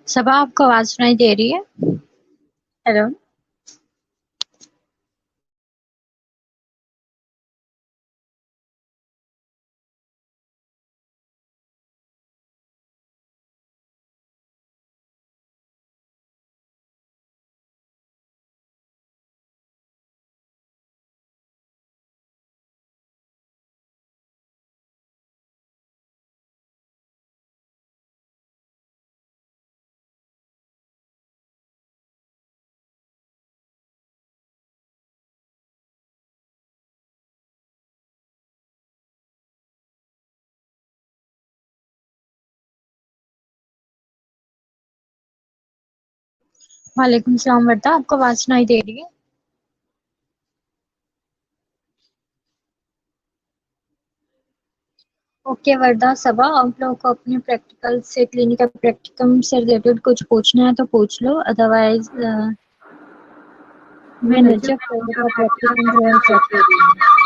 सबा, आपको आवाज सुनाई दे रही है? हेलो। वालेकुम सलाम वर्दा, आपको आवाज सुनाई दे रही है? ओके वर्दा, सबा, आप लोगों को अपने प्रैक्टिकल से क्लिनिकल प्रैक्टिकम से रिलेटेड कुछ पूछना है तो पूछ लो, अदरवाइज मैं नजफ का प्रैक्टिकम जो है चेक कर रही हूँ।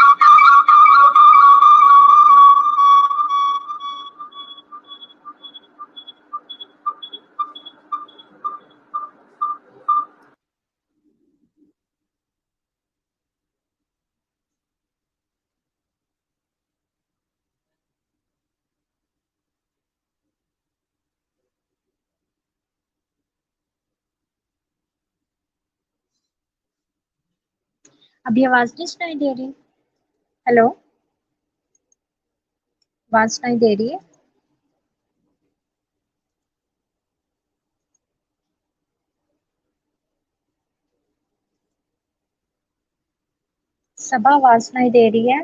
अभी आवाज नहीं सुनाई दे रही? हेलो, आवाज सुनाई दे रही है? सबा, आवाज सुनाई दे रही है?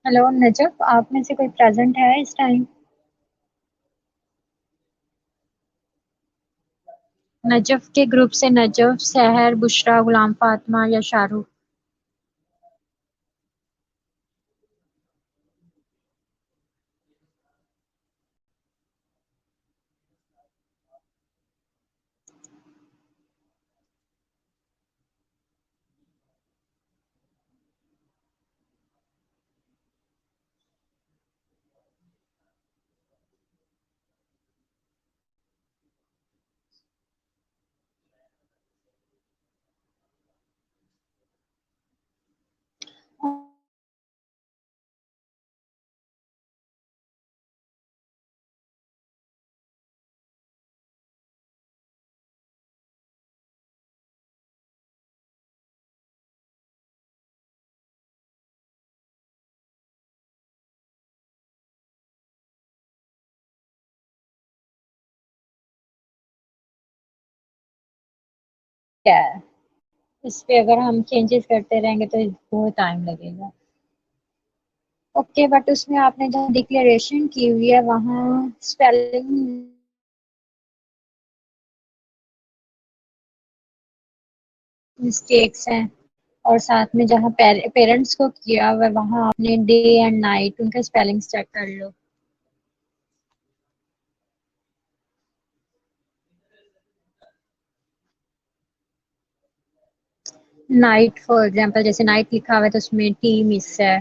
हेलो नजफ, आप में से कोई प्रेजेंट है इस टाइम? नजफ के ग्रुप से नजफ, सहर, बुशरा, गुलाम फातिमा या शाहरुख? क्या है? इस पे अगर हम चेंजेस करते रहेंगे तो बहुत टाइम लगेगा। ओके, बट उसमें आपने जहाँ डिक्लेरेशन की हुई है वहाँ स्पेलिंग मिस्टेक्स हैं, और साथ में जहाँ पेरेंट्स को किया हुआ है वहाँ आपने डे एंड नाइट उनका स्पेलिंग्स चेक कर लो। नाइट फॉर एग्जांपल, जैसे नाइट लिखा हुआ है तो उसमें टी मिस है।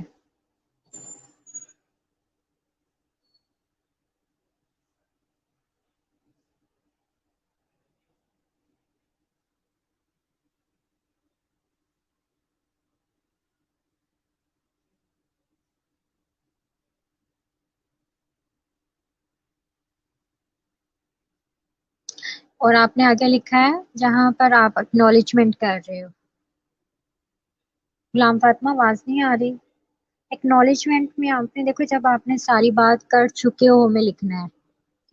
और आपने आगे लिखा है जहां पर आप एक्नॉलेजमेंट कर रहे हो। गुलाम फातिमा, आवाज नहीं आ रही। एक्नॉलेजमेंट में आपने देखो, जब आपने सारी बात कर चुके हो हमें लिखना है,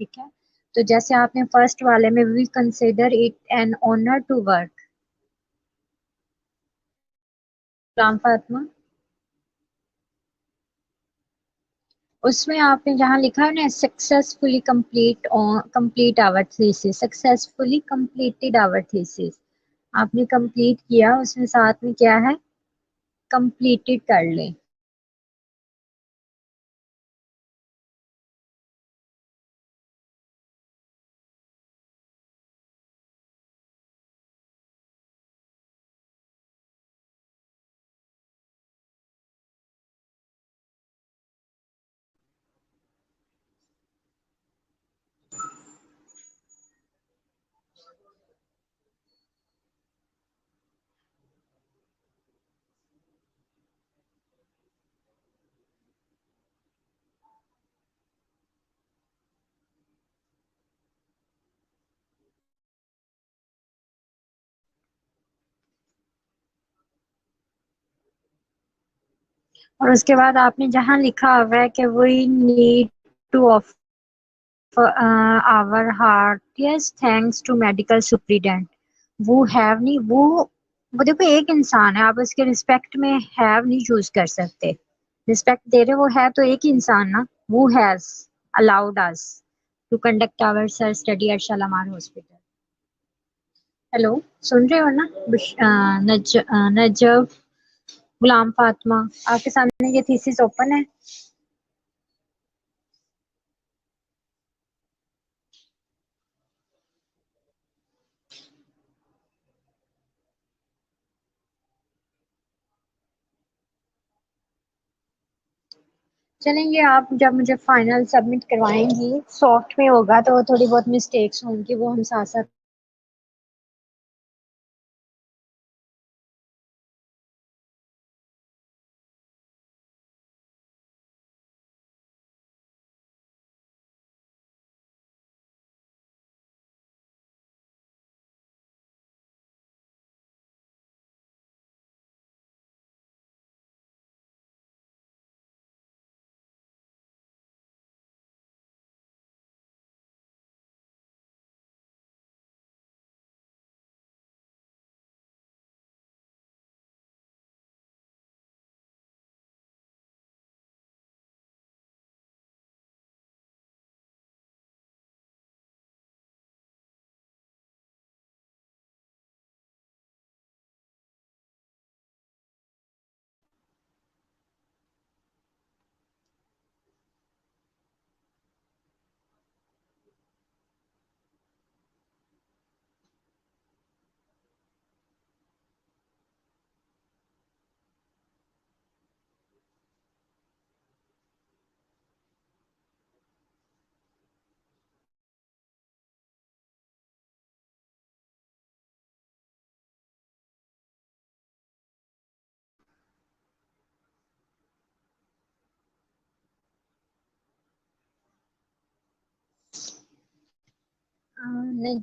ठीक है। तो जैसे आपने फर्स्ट वाले में we consider it an honour to work. Ghulam Fatima, उसमें आपने जहाँ लिखा है ना successfully complete our thesis, successfully completed our thesis, आपने कंप्लीट किया, उसमें साथ में क्या है, कंप्लीटेड कर ले। और उसके बाद आपने जहाँ लिखा हुआ है कि we need to offer our heartiest thanks to medical superintendent, वो हैव नहीं, वो देखो एक इंसान है, आप उसके रिस्पेक्ट में हैव नहीं चूज कर सकते। रिस्पेक्ट दे रहे वो है तो एक ही इंसान ना, वो has allowed us to conduct our sir study at Shalamar hospital. Hello, सुन रहे हो ना? नजफ, गुलाम फातिमा, आपके सामने ये थीसिस ओपन है। चलेंगे, आप जब मुझे फाइनल सबमिट करवाएंगी, सॉफ्ट में होगा तो थोड़ी बहुत मिस्टेक्स होंगी, वो हम साथ साथ।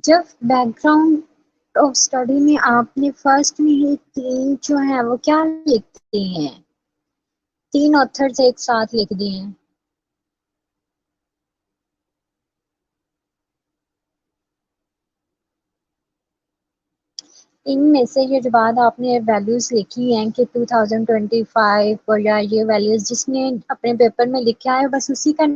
जब बैकग्राउंड ऑफ स्टडी में आपने फर्स्ट में ही तीन जो है वो क्या लिखते हैं, तीन ऑथर्स एक साथ लिख दिए हैं। इनमें से ये जो बात आपने वैल्यूज लिखी हैं कि 2025 और या ये वैल्यूज जिसने अपने पेपर में लिखा है बस उसी का।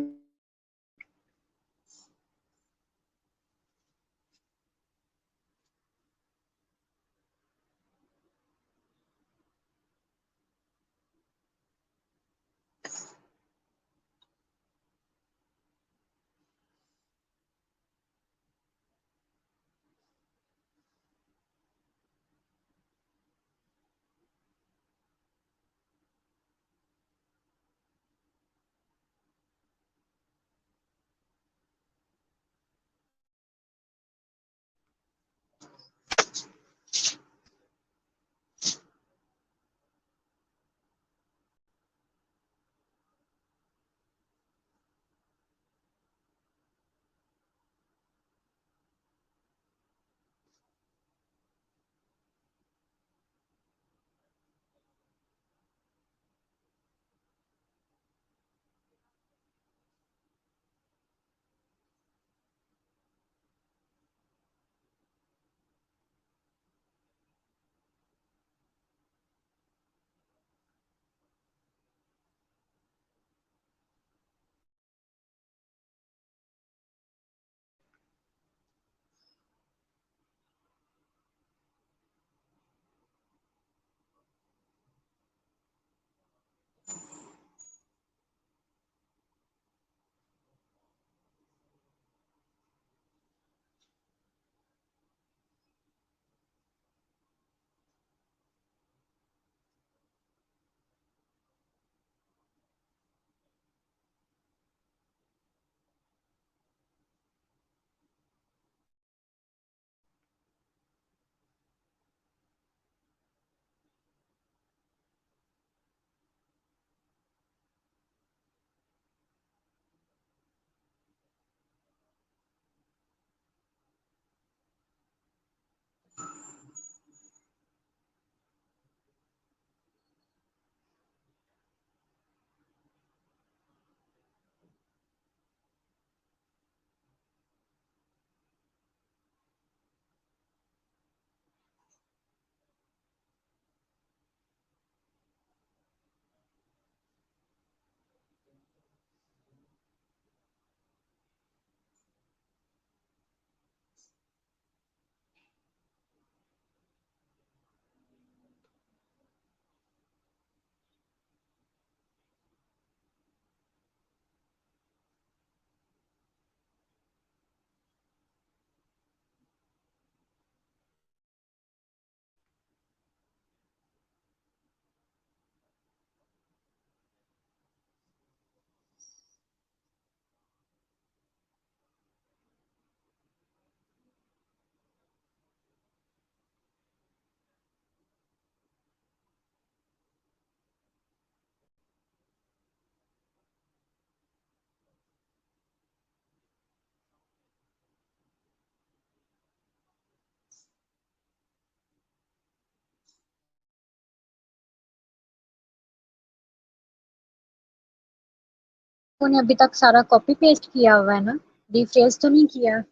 तूने अभी तक सारा कॉपी पेस्ट किया हुआ है ना? रिफ्रेश तो नहीं किया?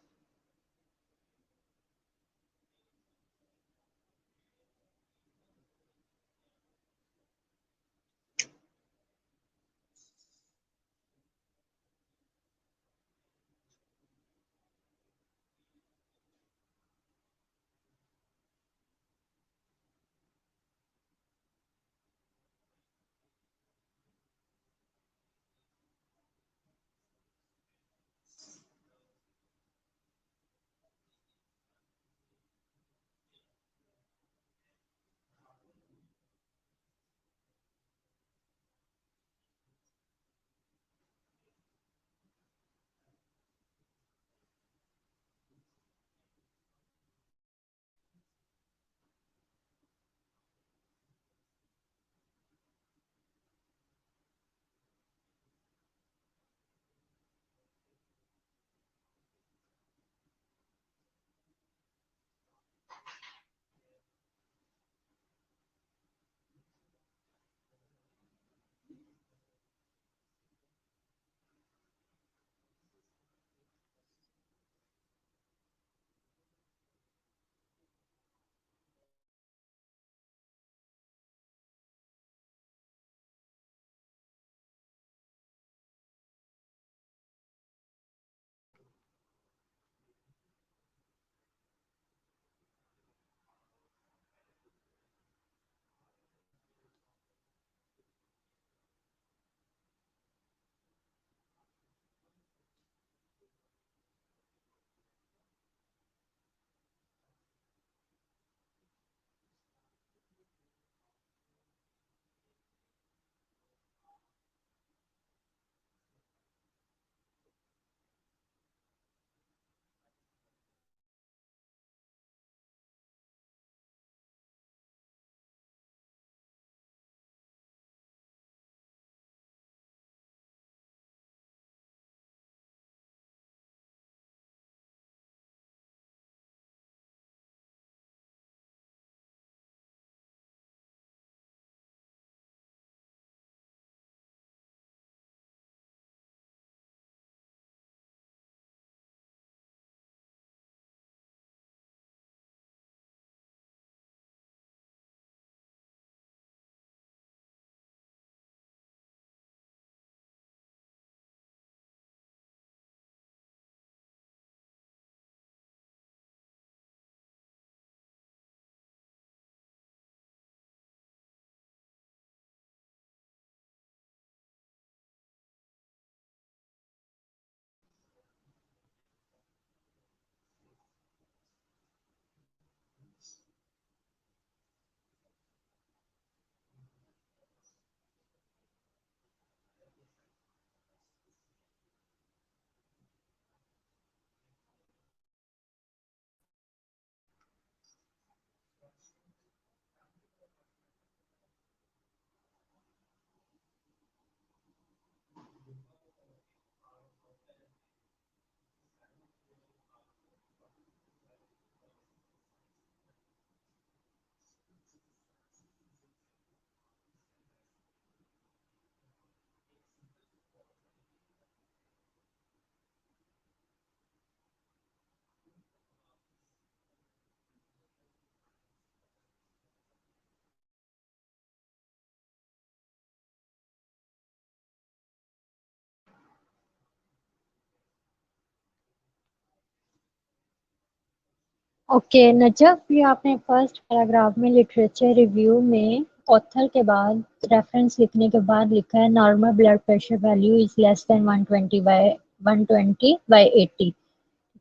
ओके नजब, ये आपने फर्स्ट पैराग्राफ में लिटरेचर रिव्यू में ऑथर के बाद रेफरेंस लिखने के बाद लिखा है normal blood pressure value is less than 120/80।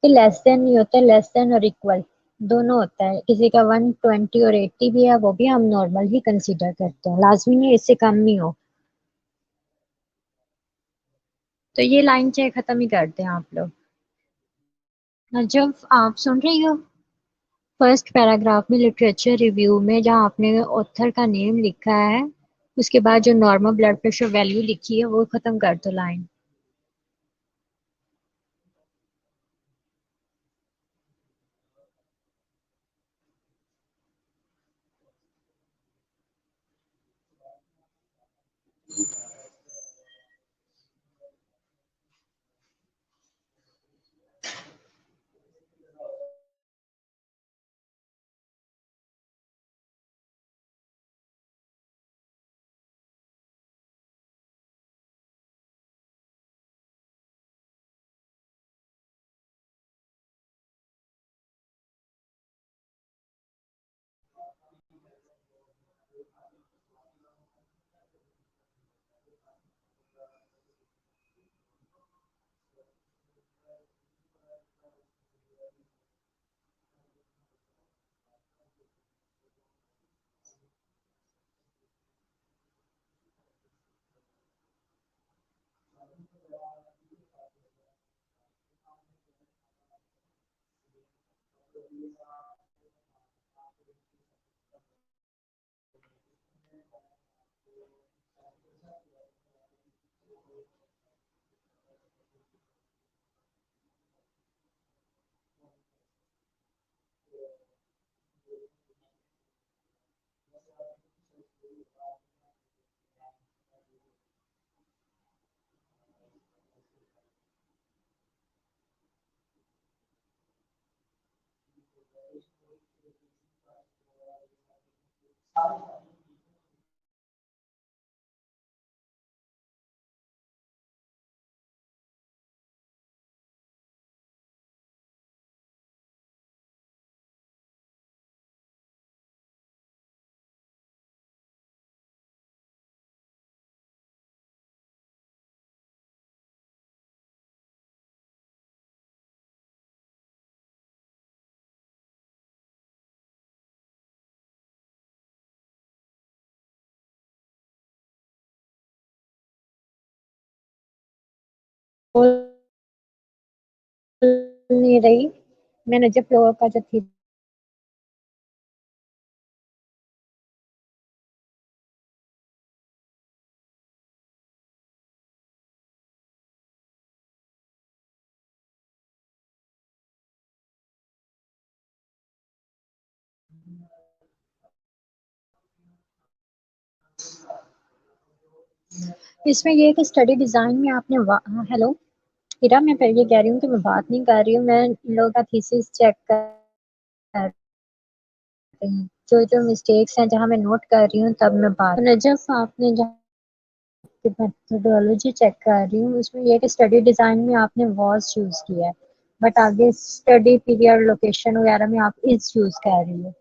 तो लेस देन नहीं होता, लेस देन और इक्वल दोनों होता है। किसी का 120 और 80 भी है, वो भी हम नॉर्मल ही कंसीडर करते हैं, लाजमी नहीं इससे कम नहीं हो। तो ये लाइन चाहे खत्म ही करते हैं आप लोग। नजब, आप सुन रही हो? फर्स्ट पैराग्राफ में लिटरेचर रिव्यू में जहाँ आपने ऑथर का नेम लिखा है, उसके बाद जो नॉर्मल ब्लड प्रेशर वैल्यू लिखी है वो खत्म कर दो लाइन। बोल नहीं रही। मैंने जब फ्लोर का जो थी इसमें ये है कि स्टडी डिजाइन में आपने हेलो इरा, मैं पहले ये कह रही हूँ कि मैं बात नहीं कर रही हूँ, मैं इन लोगों का थीसिस चेक कर रही हूँ। जो जो मिस्टेक्स हैं जहाँ मैं नोट कर रही हूँ तब मैं बात नजफ आपने जहाँ मेथोडोलॉजी चेक कर रही हूँ उसमें ये है कि स्टडी डिजाइन में आपने वॉज यूज किया है, बट आगे स्टडी पीरियड लोकेशन वगैरह में आप इज यूज कर रही हो।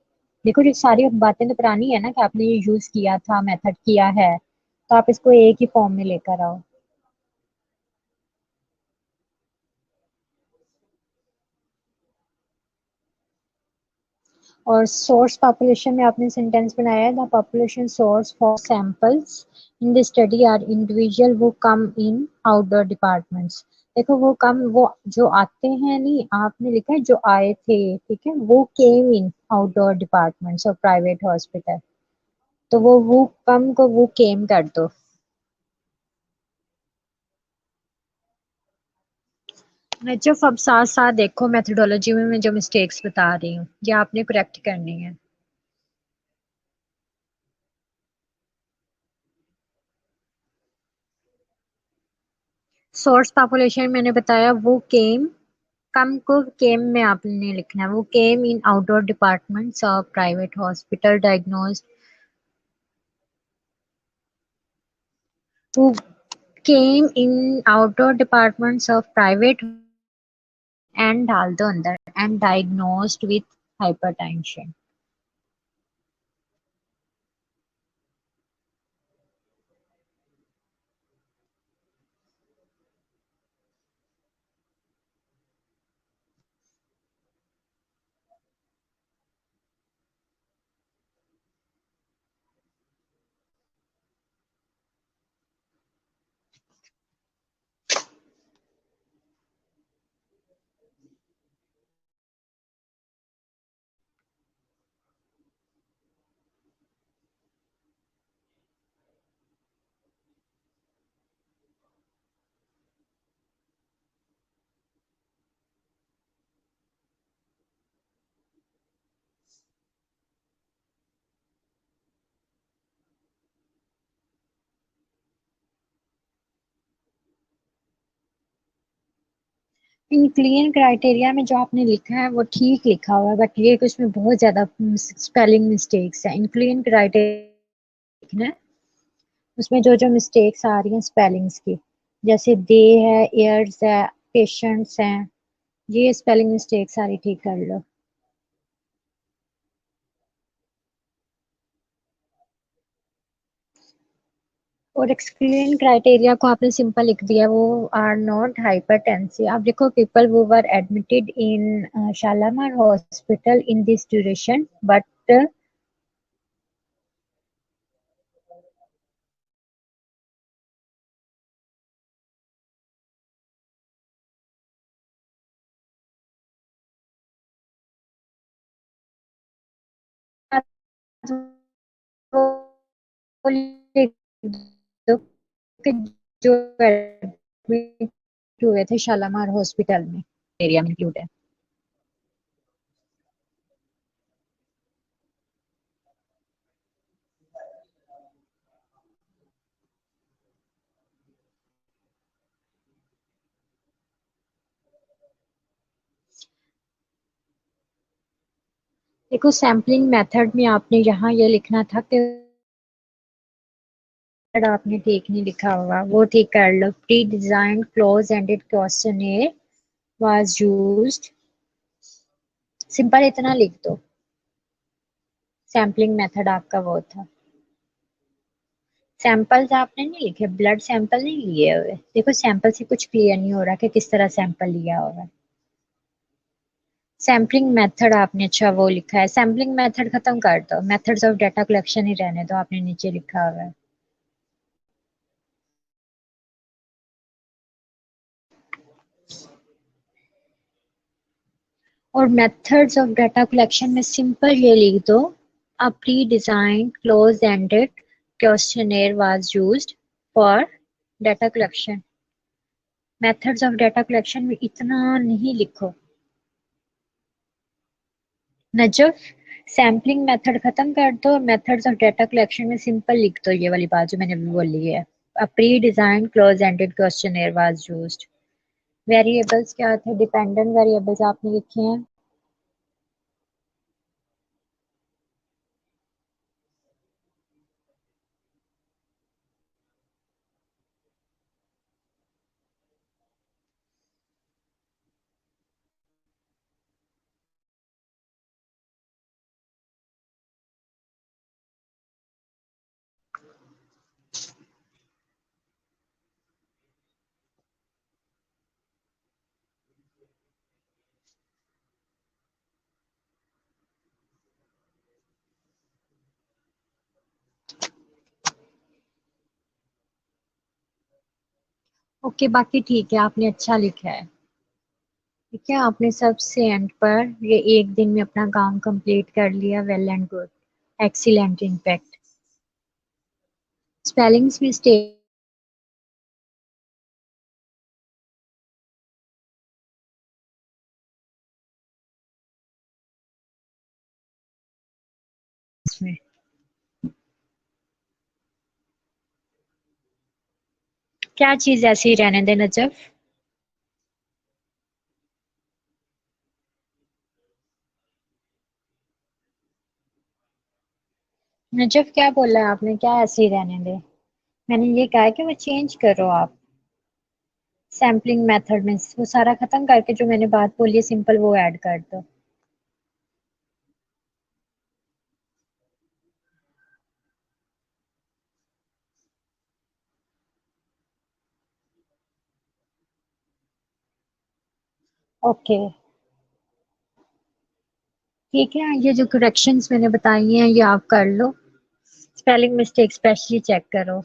देखो ये सारी बातें तो पुरानी है ना कि आपने ये यूज किया था, मेथड किया है, तो आप इसको एक ही फॉर्म में लेकर आओ। और सोर्स पॉपुलेशन में आपने सेंटेंस बनाया है, the population source for samples in the study are individual who come in outdoor departments. देखो वो कम, वो जो आते हैं, नहीं आपने लिखा है जो आए थे, ठीक है, वो केम इन आउटडोर डिपार्टमेंट्स और प्राइवेट हॉस्पिटल, तो वो कम को वो केम कर दो। नजफ अब साथ साथ देखो मेथोडोलॉजी में मैं जो मिस्टेक्स बता रही हूँ ये आपने करेक्ट करनी है। सोर्स पॉपुलेशन मैंने बताया वो केम, कम को केम में आपने लिखना है, वो came in outdoor departments of private hospital diagnosed, वो came in outdoor departments of private and डाल दो अंदर, and diagnosed with hypertension. Inclusion criteria में जो आपने लिखा है वो ठीक लिखा हुआ है, बट ये कि उसमें बहुत ज्यादा स्पेलिंग मिस्टेक्स है। इंक्लियन क्राइटेरिया लिखना है, उसमें जो जो मिस्टेक्स आ रही हैं स्पेलिंग्स की, जैसे दे है, एयर्स है, पेशेंट्स हैं, ये स्पेलिंग मिस्टेक सारी ठीक कर लो। और एक्सक्लूजन क्राइटेरिया को आपने सिंपल लिख दिया, वो आर नॉट हाइपरटेंसिव। आप देखो पीपल वो were admitted in Shalamar hospital in this duration but वो लिख दो कि जो एडमिट हुए थे शालामार हॉस्पिटल में एरिया में इंक्लूड है। देखो सैम्पलिंग मेथड में आपने यहाँ ये लिखना था कि आपने ठीक नहीं लिखा होगा, वो ठीक कर लो। Pre design close ended questionnaire was used, simple इतना लिख दो। सैम्पलिंग मेथड आपका वो था। सैंपल्स आपने नहीं लिखे, ब्लड सैंपल नहीं लिए हुए। देखो सैंपल से कुछ क्लियर नहीं हो रहा कि किस तरह सैंपल लिया होगा। सैम्पलिंग मेथड आपने अच्छा वो लिखा है, सैम्पलिंग मेथड खत्म कर दो, मेथड्स ऑफ डाटा कलेक्शन ही रहने दो, आपने नीचे लिखा हुआ है। और मेथड्स ऑफ डाटा कलेक्शन में सिंपल ये लिख दो, अ pre design close ended questionnaire was used for data collection. Methods of data collection में इतना नहीं लिखो। नजफ सैम्पलिंग मेथड खत्म कर दो, मेथड्स ऑफ डाटा कलेक्शन में सिंपल लिख दो ये वाली बात जो मैंने अभी बोली है, अ pre design close ended questionnaire was used. Variables क्या थे, डिपेंडेंट वेरिएबल्स आपने लिखे हैं। ओके बाकी ठीक है, आपने अच्छा लिखा है। ठीक है, आपने सबसे एंड पर ये एक दिन में अपना काम कंप्लीट कर लिया, well and good, excellent in fact. Spellings mistake में, क्या चीज ऐसी ही रहने दे नजफ। नजफ क्या बोला है आपने, क्या ऐसे ही रहने दे? मैंने ये कहा है कि वो चेंज करो आप सैम्पलिंग मेथड में, वो सारा खत्म करके जो मैंने बात बोली है सिंपल वो ऐड कर दो। ओके ठीक है, ये जो करेक्शंस मैंने बताई हैं ये आप कर लो, स्पेलिंग मिस्टेक स्पेशली चेक करो।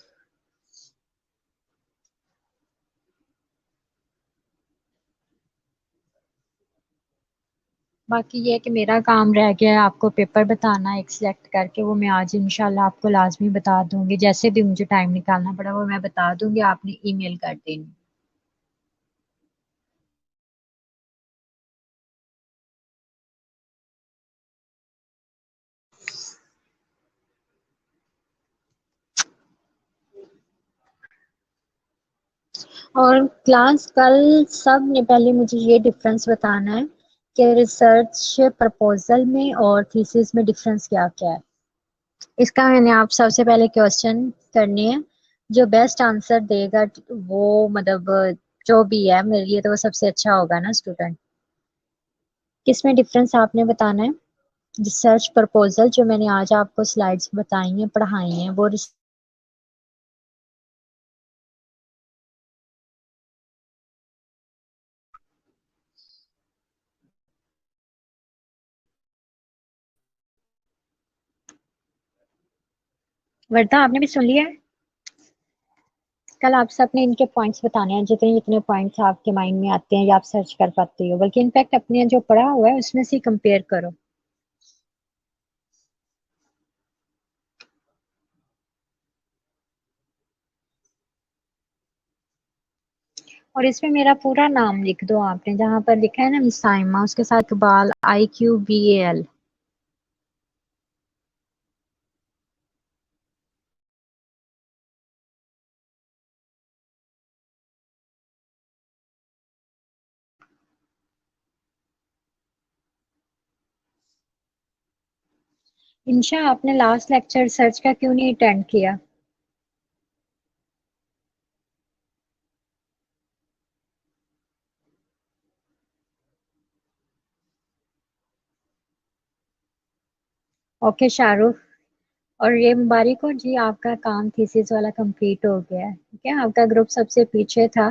बाकी ये है कि मेरा काम रह गया है आपको पेपर बताना एक सिलेक्ट करके, वो मैं आज इंशाल्लाह आपको लाजमी बता दूंगी, जैसे भी मुझे टाइम निकालना पड़ा वो मैं बता दूंगी, आपने ईमेल कर देनी। और क्लास कल सब ने पहले मुझे ये डिफरेंस बताना है कि रिसर्च प्रपोजल में और थीसिस में डिफरेंस क्या क्या है। इसका मैंने आप सबसे पहले क्वेश्चन करनी है, जो बेस्ट आंसर देगा वो मतलब जो भी है मेरे लिए तो वो सबसे अच्छा होगा ना स्टूडेंट। किसमें डिफरेंस आपने बताना है। रिसर्च प्रपोजल जो मैंने आज आपको स्लाइड्स बताई हैं पढ़ाई हैं वो वर्दा आपने भी सुन लिया है। कल आप सबने इनके पॉइंट्स बताने हैं, जितने जितने पॉइंट्स आपके माइंड में आते हैं या आप सर्च कर पाते हो, बल्कि इनफैक्ट अपने जो पढ़ा हुआ है उसमें से कंपेयर करो। और इसमें मेरा पूरा नाम लिख दो आपने, जहाँ पर लिखा है ना मिस साइमा, उसके साथ इकबाल, IQBAL। इंशा, आपने लास्ट लेक्चर सर्च का क्यों नहीं अटेंड किया? ओके शाहरुख, और ये मुबारक हो जी, आपका काम थीसिस वाला कंप्लीट हो गया है। ठीक है, आपका ग्रुप सबसे पीछे था,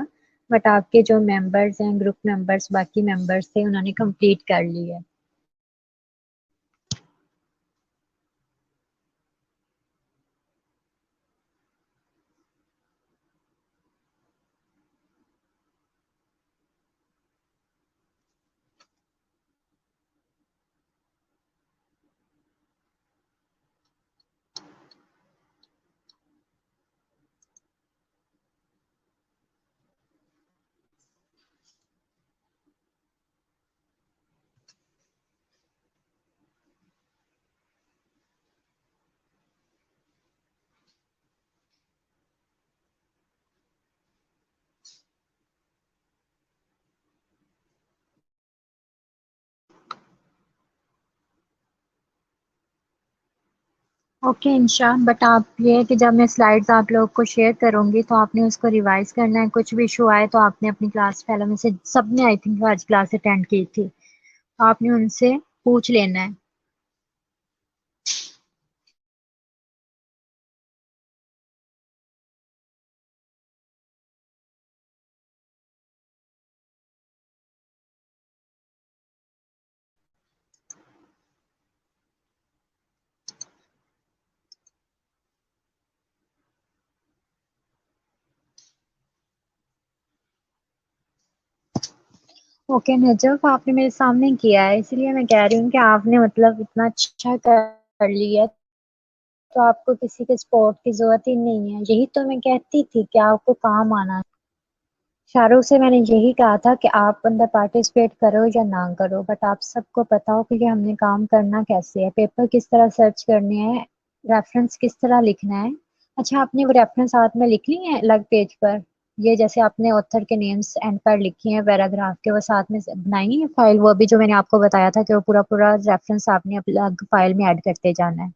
बट आपके जो मेंबर्स हैं, ग्रुप मेंबर्स, बाकी मेंबर्स थे, उन्होंने कंप्लीट कर लिया है। ओके इंशा, बट आप ये है कि जब मैं स्लाइड्स आप लोग को शेयर करूंगी तो आपने उसको रिवाइज करना है। कुछ भी इशू आए तो आपने अपनी क्लास फेलो में से, सबने आई थिंक आज क्लास अटेंड की थी, तो आपने उनसे पूछ लेना है। ओके नजफ, आपने मेरे सामने किया है, इसलिए मैं कह रही हूँ कि आपने मतलब इतना अच्छा कर लिया है, तो आपको किसी के सपोर्ट की जरूरत ही नहीं है। यही तो मैं कहती थी कि आपको काम आना। शाहरुख से मैंने यही कहा था कि आप अंदर पार्टिसिपेट करो या ना करो, बट आप सबको पता हो कि हमने काम करना कैसे है, पेपर किस तरह सर्च करने हैं, रेफरेंस किस तरह लिखना है। अच्छा, आपने वो रेफरेंस साथ में लिख ली है अलग पेज पर? ये जैसे आपने ऑथर के नेम्स एंड पर लिखी हैं पैराग्राफ के, वो साथ में बनाई है फाइल, वो अभी जो मैंने आपको बताया था कि वो पूरा पूरा रेफरेंस आपने अलग फाइल में ऐड करते जाना है।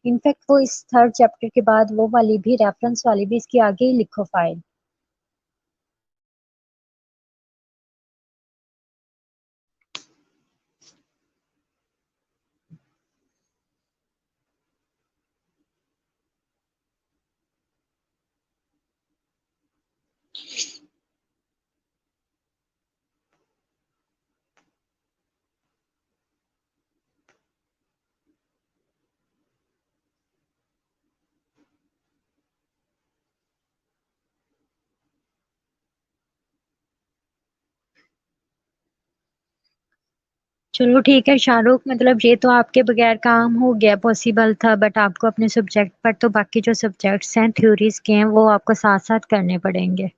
इनफैक्ट वो इस थर्ड चैप्टर के बाद वो वाली भी, रेफरेंस वाली भी, इसके आगे ही लिखो फाइल। चलो ठीक है शाहरुख, मतलब ये तो आपके बगैर काम हो गया, पॉसिबल था, बट आपको अपने सब्जेक्ट पर तो बाकी जो सब्जेक्ट्स हैं थ्योरीज के हैं वो आपको साथ साथ करने पड़ेंगे।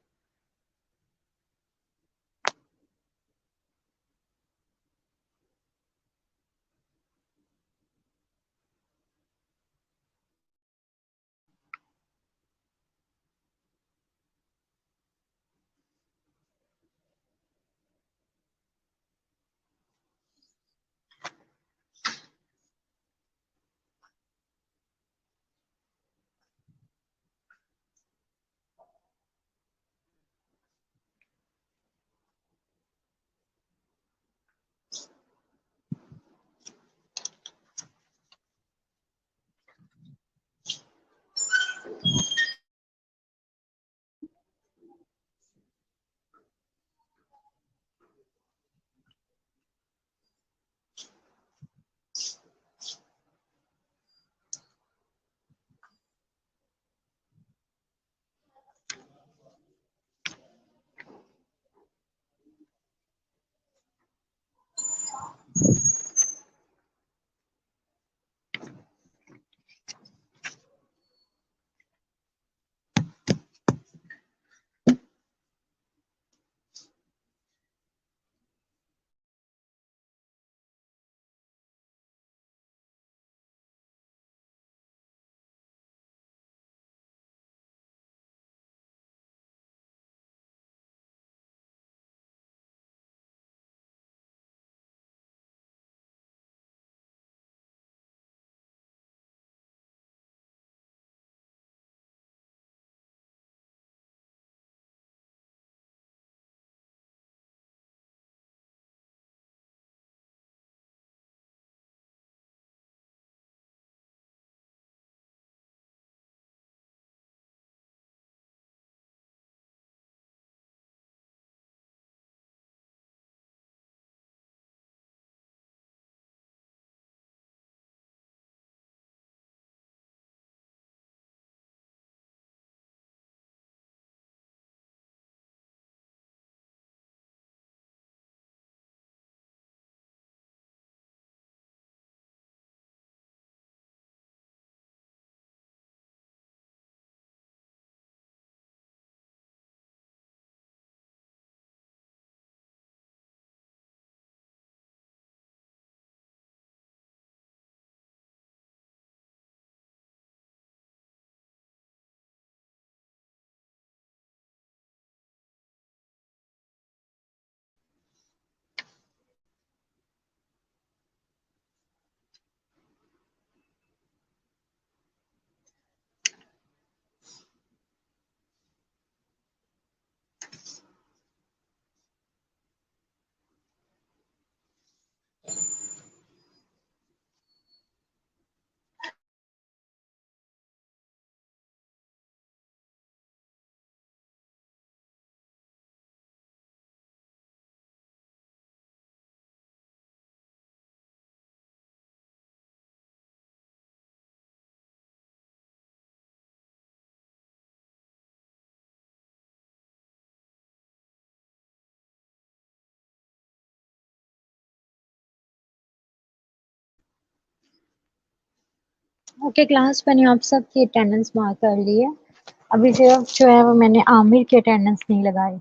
ओके क्लास, मैंने आप सबकी अटेंडेंस मार्क कर ली है। अभी सिर्फ जो है वो मैंने आमिर की अटेंडेंस नहीं लगाई।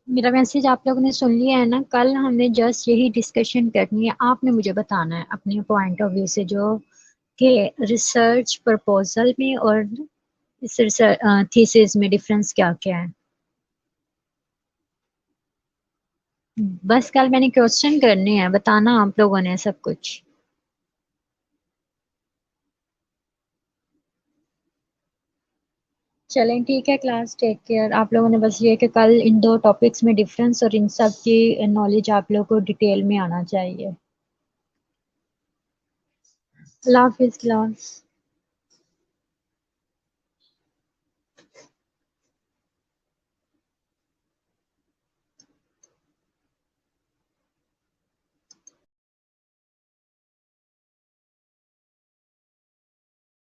मेरा मैसेज आप लोगों ने सुन लिया है ना? कल हमने जस्ट यही डिस्कशन करनी है, आपने मुझे बताना है अपने पॉइंट ऑफ व्यू से जो कि रिसर्च प्रपोजल में और इस थीसिस में डिफरेंस क्या क्या है। बस कल मैंने क्वेश्चन करने हैं, बताना आप लोगों ने सब कुछ। चलें ठीक है क्लास, टेक केयर। आप लोगों ने बस ये कि कल इन दो टॉपिक्स में डिफरेंस और इन सब की नॉलेज आप लोगों को डिटेल में आना चाहिए। अल्लाह हाफिज़ क्लास।